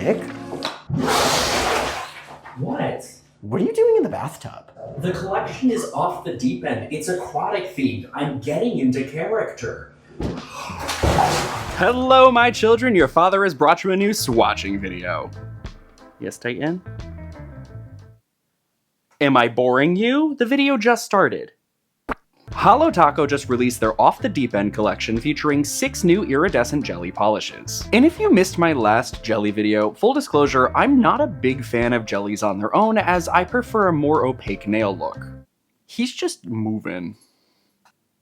Nick? What? What are you doing in the bathtub? The collection is off the deep end. It's aquatic themed. I'm getting into character. Hello, my children. Your father has brought you a new swatching video. Yes, Titan? Am I boring you? The video just started. Holo Taco just released their Off the Deep End collection featuring 6 new iridescent jelly polishes. And if you missed my last jelly video, full disclosure, I'm not a big fan of jellies on their own, as I prefer a more opaque nail look. He's just moving.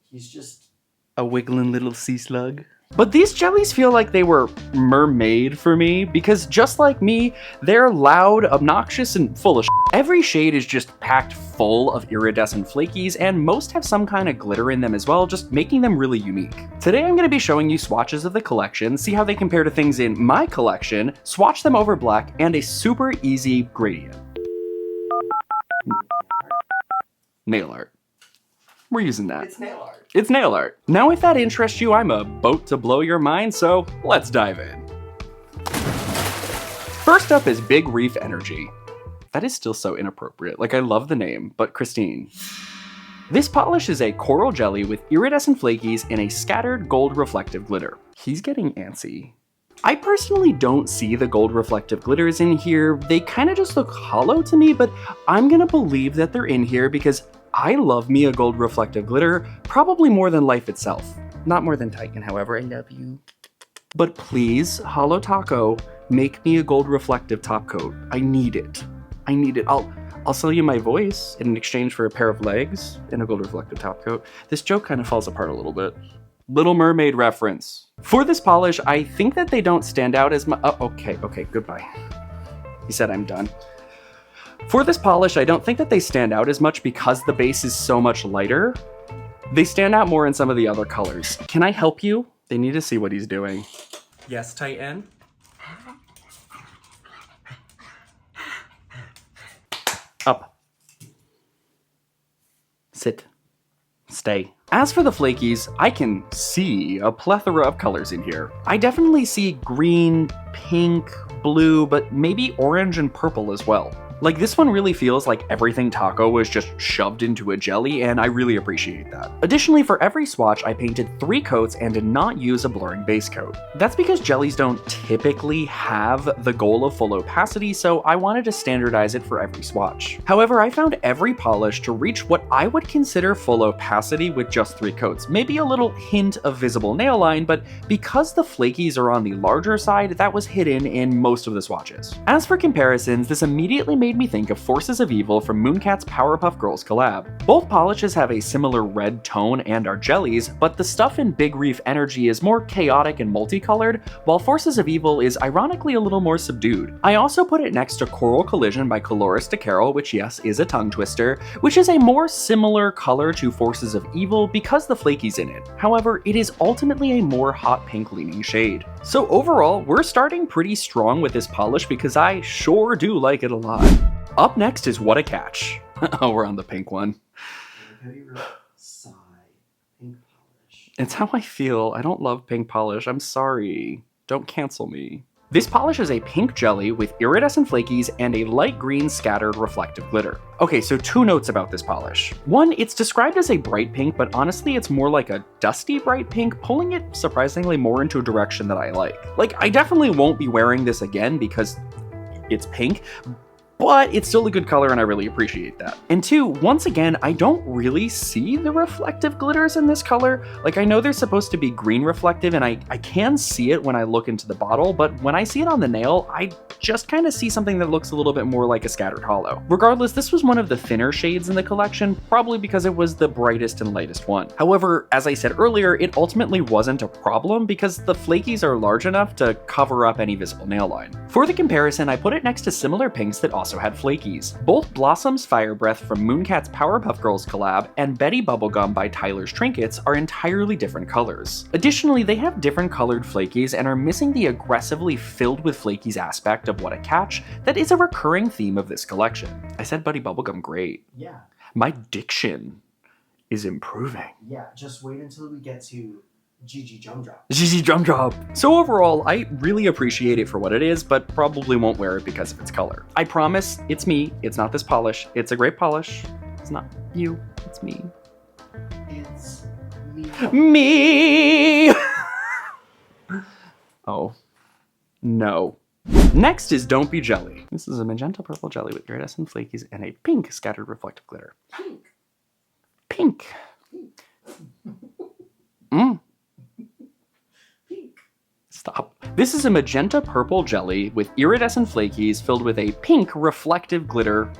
He's just a wiggling little sea slug. But these jellies feel like they were mermaid for me, because just like me, they're loud, obnoxious, and full of shit. Every shade is just packed full of iridescent flakies, and most have some kind of glitter in them as well, just making them really unique. Today I'm going to be showing you swatches of the collection, see how they compare to things in my collection, swatch them over black, and a super easy gradient. Nail art. We're using that. It's nail art. It's nail art. Now if that interests you, I'm about to blow your mind, so let's dive in. First up is Big Reef Energy. That is still so inappropriate. Like, I love the name, but Christine. This polish is a coral jelly with iridescent flakies and a scattered gold reflective glitter. He's getting antsy. I personally don't see the gold reflective glitters in here. They kind of just look hollow to me, but I'm gonna believe that they're in here because I love me a gold reflective glitter, probably more than life itself. Not more than Titan, however, I love you. But please, Holo Taco, make me a gold reflective top coat. I need it. I need it. I'll sell you my voice in exchange for a pair of legs and a gold reflective top coat. This joke kind of falls apart a little bit. Little Mermaid reference. For this polish, I think that they don't stand out as much. Oh, okay, goodbye. He said I'm done. For this polish, I don't think that they stand out as much because the base is so much lighter. They stand out more in some of the other colors. Can I help you? They need to see what he's doing. Yes, Titan? Up. Sit. Stay. As for the flakies, I can see a plethora of colors in here. I definitely see green, pink, blue, but maybe orange and purple as well. Like, this one really feels like everything taco was just shoved into a jelly, and I really appreciate that. Additionally, for every swatch, I painted 3 coats and did not use a blurring base coat. That's because jellies don't typically have the goal of full opacity, so I wanted to standardize it for every swatch. However, I found every polish to reach what I would consider full opacity with just 3 coats. Maybe a little hint of visible nail line, but because the flakies are on the larger side, that was hidden in most of the swatches. As for comparisons, this immediately made me think of Forces of Evil from Mooncat's Powerpuff Girls collab. Both polishes have a similar red tone and are jellies, but the stuff in Big Reef Energy is more chaotic and multicolored, while Forces of Evil is ironically a little more subdued. I also put it next to Coral Collision by Colores de Carol, which yes, is a tongue twister, which is a more similar color to Forces of Evil because the flakies in it. However, it is ultimately a more hot pink leaning shade. So overall, we're starting pretty strong with this polish because I sure do like it a lot. Up next is What a Catch. Oh, we're on the pink one. Sigh. Pink polish. It's how I feel. I don't love pink polish. I'm sorry. Don't cancel me. This polish is a pink jelly with iridescent flakies and a light green scattered reflective glitter. Okay, so 2 notes about this polish. One, it's described as a bright pink, but honestly it's more like a dusty bright pink, pulling it surprisingly more into a direction that I like. Like, I definitely won't be wearing this again because it's pink, but it's still a good color and I really appreciate that. And 2, once again, I don't really see the reflective glitters in this color. Like, I know they're supposed to be green reflective and I can see it when I look into the bottle, but when I see it on the nail, I just kind of see something that looks a little bit more like a scattered holo. Regardless, this was one of the thinner shades in the collection, probably because it was the brightest and lightest one. However, as I said earlier, it ultimately wasn't a problem because the flakies are large enough to cover up any visible nail line. For the comparison, I put it next to similar pinks that also had flakies. Both Blossom's Fire Breath from Mooncat's Powerpuff Girls collab and Betty Bubblegum by Tyler's Trinkets are entirely different colors. Additionally, they have different colored flakies and are missing the aggressively filled with flakies aspect of What a Catch that is a recurring theme of this collection. I said Betty Bubblegum great. Yeah. My diction is improving. Yeah, just wait until we get to GG Drum Drop. GG Drum Drop. So overall, I really appreciate it for what it is, but probably won't wear it because of its color. I promise, it's me. It's not this polish. It's a great polish. It's not you. It's me. It's me. Me! Oh. No. Next is Don't Be Jelly. This is a magenta purple jelly with iridescent flakies and a pink scattered reflective glitter. Pink. Pink. Mm. Pink. Stop. This is a magenta purple jelly with iridescent flakies filled with a pink reflective glitter.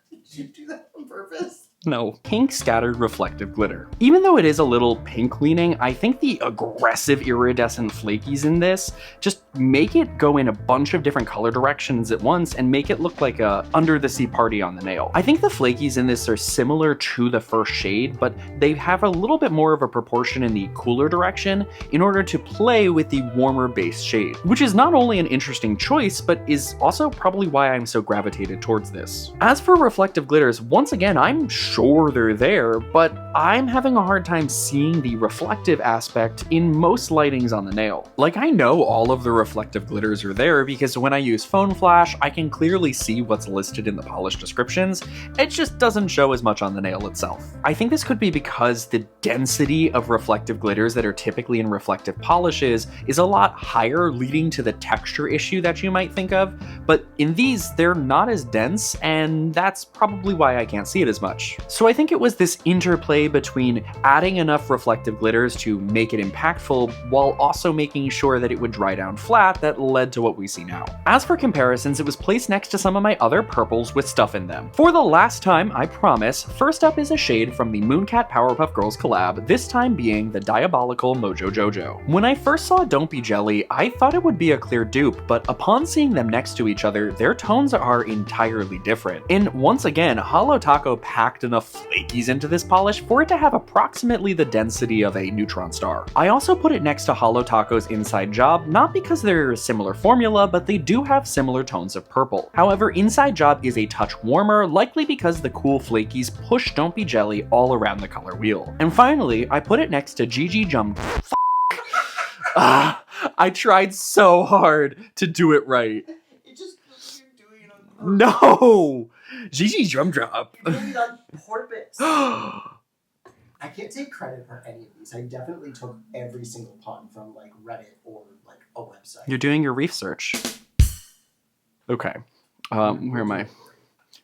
Did you do that on purpose? No, pink scattered reflective glitter. Even though it is a little pink leaning, I think the aggressive iridescent flakies in this just make it go in a bunch of different color directions at once and make it look like a under the sea party on the nail. I think the flakies in this are similar to the first shade, but they have a little bit more of a proportion in the cooler direction in order to play with the warmer base shade, which is not only an interesting choice, but is also probably why I'm so gravitated towards this. As for reflective glitters, once again, I'm sure they're there, but I'm having a hard time seeing the reflective aspect in most lightings on the nail. Like, I know all of the reflective glitters are there because when I use phone flash, I can clearly see what's listed in the polish descriptions. It just doesn't show as much on the nail itself. I think this could be because the density of reflective glitters that are typically in reflective polishes is a lot higher, leading to the texture issue that you might think of, but in these, they're not as dense, and that's probably why I can't see it as much. So I think it was this interplay between adding enough reflective glitters to make it impactful while also making sure that it would dry down flat that led to what we see now. As for comparisons, it was placed next to some of my other purples with stuff in them. For the last time, I promise, first up is a shade from the Mooncat Powerpuff Girls collab, this time being the Diabolical Mojo Jojo. When I first saw Don't Be Jelly, I thought it would be a clear dupe, but upon seeing them next to each other, their tones are entirely different. And once again, Holo Taco packed enough flakies into this polish for it to have approximately the density of a neutron star. I also put it next to Holo Taco's Inside Job, not because they're a similar formula, but they do have similar tones of purple. However, Inside Job is a touch warmer, likely because the cool flakies push Don't Be Jelly all around the color wheel. And finally, I put it next to GG Jump. I tried so hard to do it right. It just looks like you're doing it on purpose. No! GG Drum Drop. You're doing it on purpose. I can't take credit for any of these. I definitely took every single pun from like Reddit or like a website. You're doing your reef search. Okay. Where am I?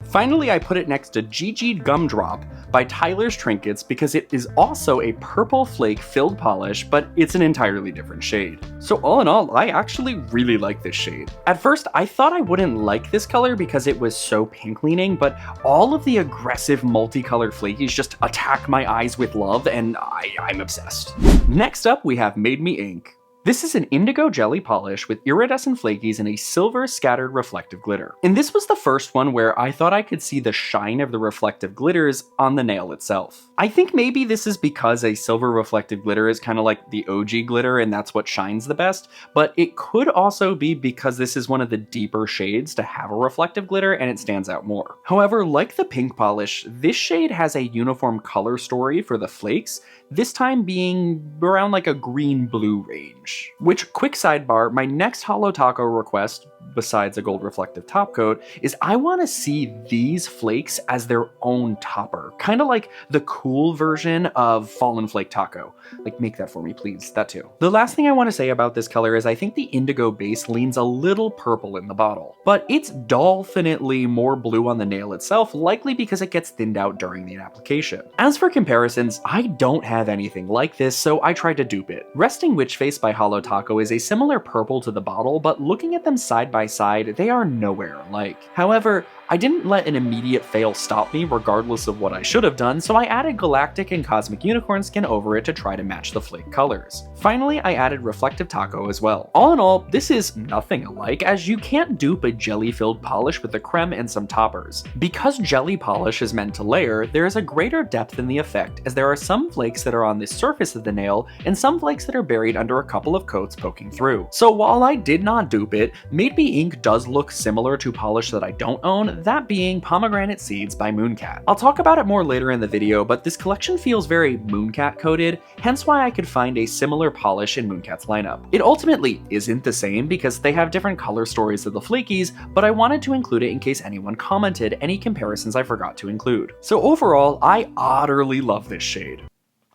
Finally, I put it next to GG Gumdrop by Tyler's Trinkets because it is also a purple flake filled polish, but it's an entirely different shade. So all in all, I actually really like this shade. At first, I thought I wouldn't like this color because it was so pink leaning, but all of the aggressive multicolored flakies just attack my eyes with love, and I'm obsessed. Next up, we have Made Me Ink. This is an indigo jelly polish with iridescent flakies and a silver scattered reflective glitter. And this was the first one where I thought I could see the shine of the reflective glitters on the nail itself. I think maybe this is because a silver reflective glitter is kind of like the OG glitter and that's what shines the best, but it could also be because this is one of the deeper shades to have a reflective glitter and it stands out more. However, like the pink polish, this shade has a uniform color story for the flakes, this time being around like a green-blue range. Which, quick sidebar, my next Holo Taco request, besides a gold reflective top coat, is I want to see these flakes as their own topper. Kind of like the cool version of Fallen Flake Taco. Like, make that for me, please. That too. The last thing I want to say about this color is I think the indigo base leans a little purple in the bottle, but it's definitely more blue on the nail itself, likely because it gets thinned out during the application. As for comparisons, I don't have anything like this, so I tried to dupe it. Resting Witch Face by Holo Taco is a similar purple to the bottle, but looking at them side by side, they are nowhere alike. However, I didn't let an immediate fail stop me regardless of what I should have done, so I added Galactic and Cosmic Unicorn skin over it to try to match the flake colors. Finally, I added Reflective Taco as well. All in all, this is nothing alike, as you can't dupe a jelly-filled polish with a creme and some toppers. Because jelly polish is meant to layer, there is a greater depth in the effect, as there are some flakes that are on the surface of the nail, and some flakes that are buried under a couple of coats poking through. So while I did not dupe it, Made Me Ink does look similar to polish that I don't own. that being Pomegranate Seeds by Mooncat. I'll talk about it more later in the video, but this collection feels very Mooncat coded, hence why I could find a similar polish in Mooncat's lineup. It ultimately isn't the same because they have different color stories of the flakies, but I wanted to include it in case anyone commented any comparisons I forgot to include. So overall, I utterly love this shade.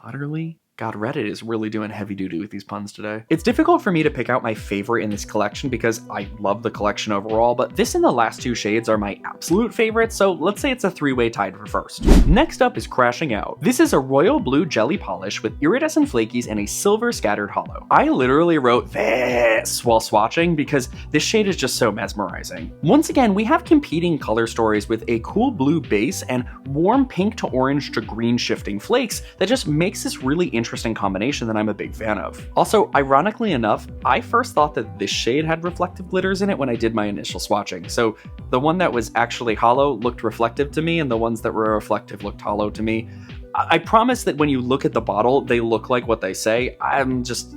Utterly? God, Reddit is really doing heavy duty with these puns today. It's difficult for me to pick out my favorite in this collection because I love the collection overall, but this and the last two shades are my absolute favorites, so let's say it's a three-way tied for first. Next up is Crashing Out. This is a royal blue jelly polish with iridescent flakies and a silver scattered holo. I literally wrote this while swatching because this shade is just so mesmerizing. Once again, we have competing color stories with a cool blue base and warm pink to orange to green shifting flakes that just makes this really interesting combination that I'm a big fan of. Also, ironically enough, I first thought that this shade had reflective glitters in it when I did my initial swatching. So the one that was actually hollow looked reflective to me, and the ones that were reflective looked hollow to me. I promise that when you look at the bottle, they look like what they say.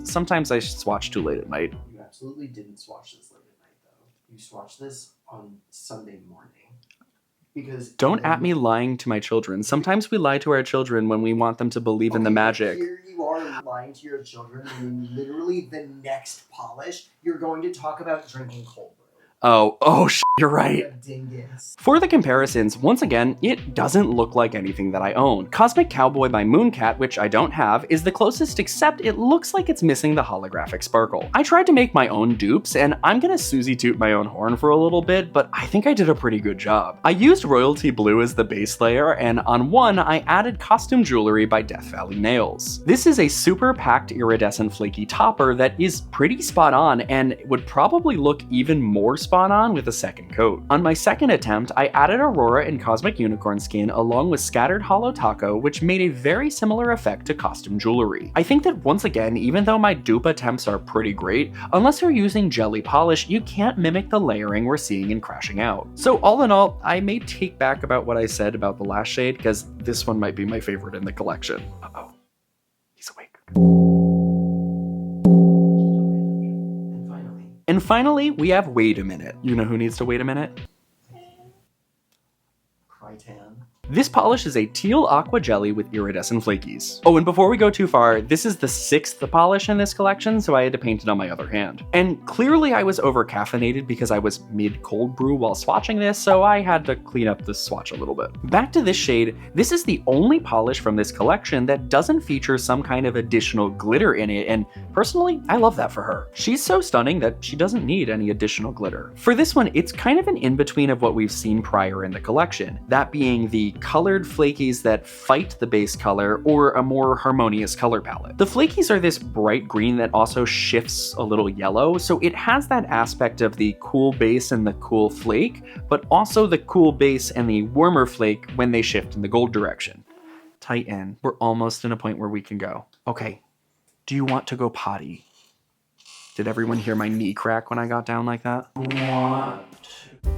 Sometimes I swatch too late at night. You absolutely didn't swatch this late at night, though. You swatched this on Sunday morning. Because don't at me lying to my children. Sometimes we lie to our children when we want them to believe in the magic. Here you are lying to your children, and literally the next polish, you're going to talk about drinking cold brew. Oh, you're right. A dingus. For the comparisons, once again, it doesn't look like anything that I own. Cosmic Cowboy by Mooncat, which I don't have, is the closest, except it looks like it's missing the holographic sparkle. I tried to make my own dupes, and I'm gonna Susie toot my own horn for a little bit, but I think I did a pretty good job. I used Royalty Blue as the base layer, and on one, I added Costume Jewelry by Death Valley Nails. This is a super packed iridescent flaky topper that is pretty spot on, and would probably look even more spot on with a second coat. On my second attempt, I added Aurora and Cosmic Unicorn Skin along with Scattered Holo Taco, which made a very similar effect to Costume Jewelry. I think that once again, even though my dupe attempts are pretty great, unless you're using jelly polish, you can't mimic the layering we're seeing in Crashing Out. So all in all, I may take back about what I said about the last shade, because this one might be my favorite in the collection. Uh-oh. He's awake. And finally, we have Wait a Minute. You know who needs to wait a minute? Critan. This polish is a teal aqua jelly with iridescent flakies. Oh, and before we go too far, this is the 6th polish in this collection, so I had to paint it on my other hand. And clearly I was over caffeinated because I was mid cold brew while swatching this, so I had to clean up the swatch a little bit. Back to this shade, this is the only polish from this collection that doesn't feature some kind of additional glitter in it, and personally, I love that for her. She's so stunning that she doesn't need any additional glitter. For this one, it's kind of an in-between of what we've seen prior in the collection, that being the colored flakies that fight the base color or a more harmonious color palette. The flakies are this bright green that also shifts a little yellow, so it has that aspect of the cool base and the cool flake, but also the cool base and the warmer flake when they shift in the gold direction. Tighten. We're almost in a point where we can go. Okay, do you want to go potty? Did everyone hear my knee crack when I got down like that? Want to.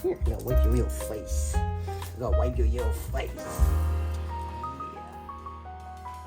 Here, you gotta wipe your little face. You gotta wipe your little face.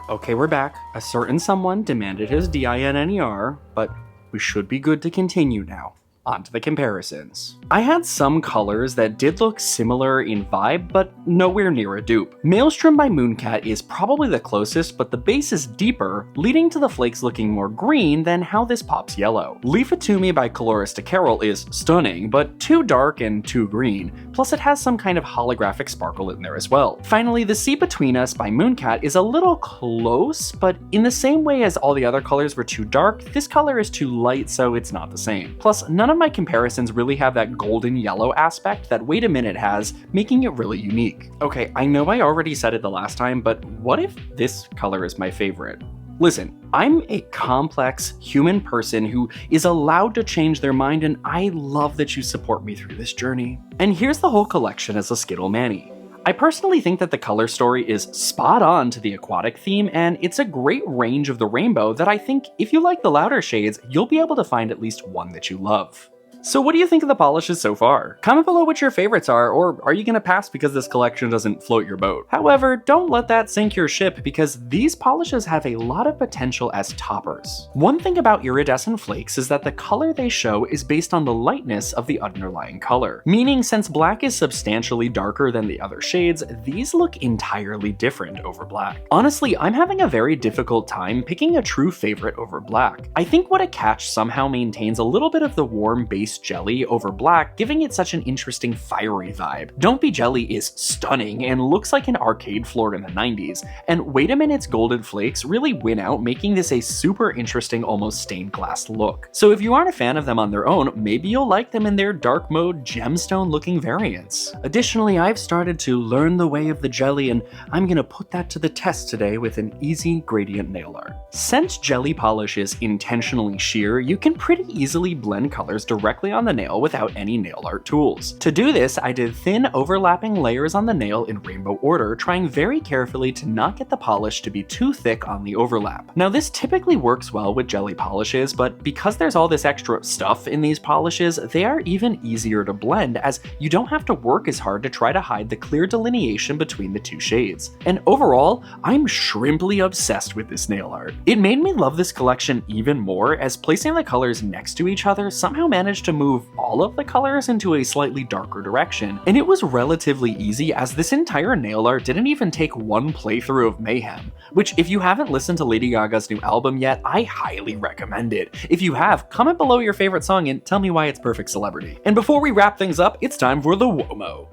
Okay, we're back. A certain someone demanded his DINNER, but we should be good to continue now. On to the comparisons. I had some colors that did look similar in vibe, but nowhere near a dupe. Maelstrom by Mooncat is probably the closest, but the base is deeper, leading to the flakes looking more green than how this pops yellow. Leaf It To Me by Colores to Carol is stunning, but too dark and too green, plus it has some kind of holographic sparkle in there as well. Finally, The Sea Between Us by Mooncat is a little close, but in the same way as all the other colors were too dark, this color is too light, so it's not the same. Plus, none of my comparisons really have that golden yellow aspect that Wait a Minute has, making it really unique. Okay, I know I already said it the last time, but what if this color is my favorite? Listen, I'm a complex human person who is allowed to change their mind, and I love that you support me through this journey. And here's the whole collection as a Skittle Manny. I personally think that the color story is spot on to the aquatic theme, and it's a great range of the rainbow that I think if you like the louder shades, you'll be able to find at least one that you love. So what do you think of the polishes so far? Comment below what your favorites are, or are you gonna pass because this collection doesn't float your boat? However, don't let that sink your ship because these polishes have a lot of potential as toppers. One thing about iridescent flakes is that the color they show is based on the lightness of the underlying color. Meaning since black is substantially darker than the other shades, these look entirely different over black. Honestly, I'm having a very difficult time picking a true favorite over black. I think what a catch somehow maintains a little bit of the warm base jelly over black, giving it such an interesting fiery vibe. Don't Be Jelly is stunning and looks like an arcade floor in the 90s, and Wait a Minute's golden flakes really win out, making this a super interesting, almost stained glass look. So if you aren't a fan of them on their own, maybe you'll like them in their dark mode gemstone looking variants. Additionally, I've started to learn the way of the jelly, and I'm gonna put that to the test today with an easy gradient nail art. Since jelly polish is intentionally sheer, you can pretty easily blend colors directly on the nail without any nail art tools. To do this, I did thin overlapping layers on the nail in rainbow order, trying very carefully to not get the polish to be too thick on the overlap. Now this typically works well with jelly polishes, but because there's all this extra stuff in these polishes, they are even easier to blend as you don't have to work as hard to try to hide the clear delineation between the two shades. And overall, I'm shrimply obsessed with this nail art. It made me love this collection even more as placing the colors next to each other somehow managed to move all of the colors into a slightly darker direction. And it was relatively easy as this entire nail art didn't even take one playthrough of mayhem, which if you haven't listened to Lady Gaga's new album yet, I highly recommend it. If you have, comment below your favorite song and tell me why it's Perfect Celebrity. And before we wrap things up, it's time for the WOMO.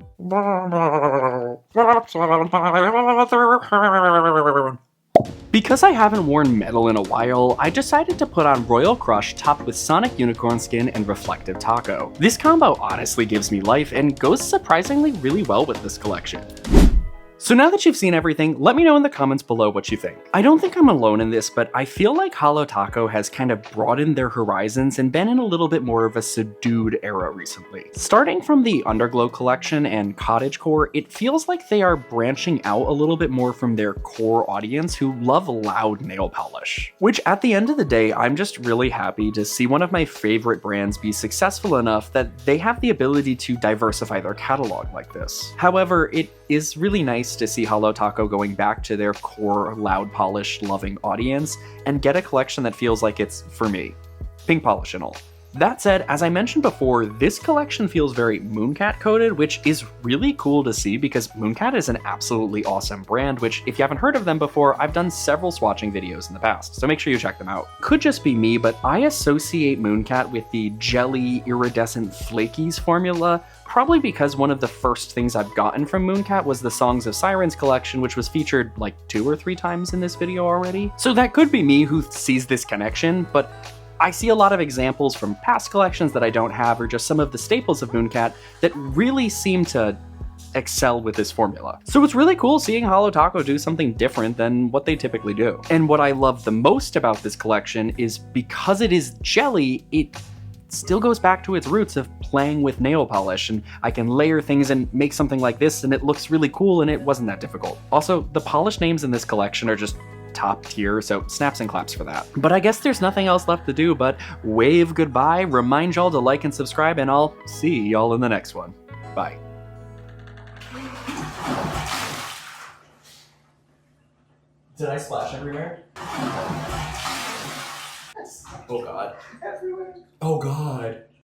Because I haven't worn metal in a while, I decided to put on Royal Crush topped with Sonic Unicorn Skin and Reflective Taco. This combo honestly gives me life and goes surprisingly really well with this collection. So now that you've seen everything, let me know in the comments below what you think. I don't think I'm alone in this, but I feel like Holo Taco has kind of broadened their horizons and been in a little bit more of a subdued era recently. Starting from the Underglow collection and Cottagecore, it feels like they are branching out a little bit more from their core audience who love loud nail polish. Which at the end of the day, I'm just really happy to see one of my favorite brands be successful enough that they have the ability to diversify their catalog like this. However, it is really nice to see Holo Taco going back to their core loud polish loving audience and get a collection that feels like it's for me. Pink polish and all. That said, as I mentioned before, this collection feels very Mooncat coded, which is really cool to see because Mooncat is an absolutely awesome brand, which if you haven't heard of them before, I've done several swatching videos in the past, so make sure you check them out. Could just be me, but I associate Mooncat with the jelly iridescent flakies formula, probably because one of the first things I've gotten from Mooncat was the Songs of Sirens collection, which was featured like 2 or 3 times in this video already. So that could be me who sees this connection, but I see a lot of examples from past collections that I don't have, or just some of the staples of Mooncat that really seem to excel with this formula. So it's really cool seeing Holo Taco do something different than what they typically do. And what I love the most about this collection is because it is jelly, it still goes back to its roots of playing with nail polish, and I can layer things and make something like this and it looks really cool and it wasn't that difficult. Also, the polish names in this collection are just top tier, so snaps and claps for that. But I guess there's nothing else left to do but wave goodbye, remind y'all to like and subscribe, and I'll see y'all in the next one. Bye. Did I splash everywhere? Yes. Oh god. Everywhere. Oh god.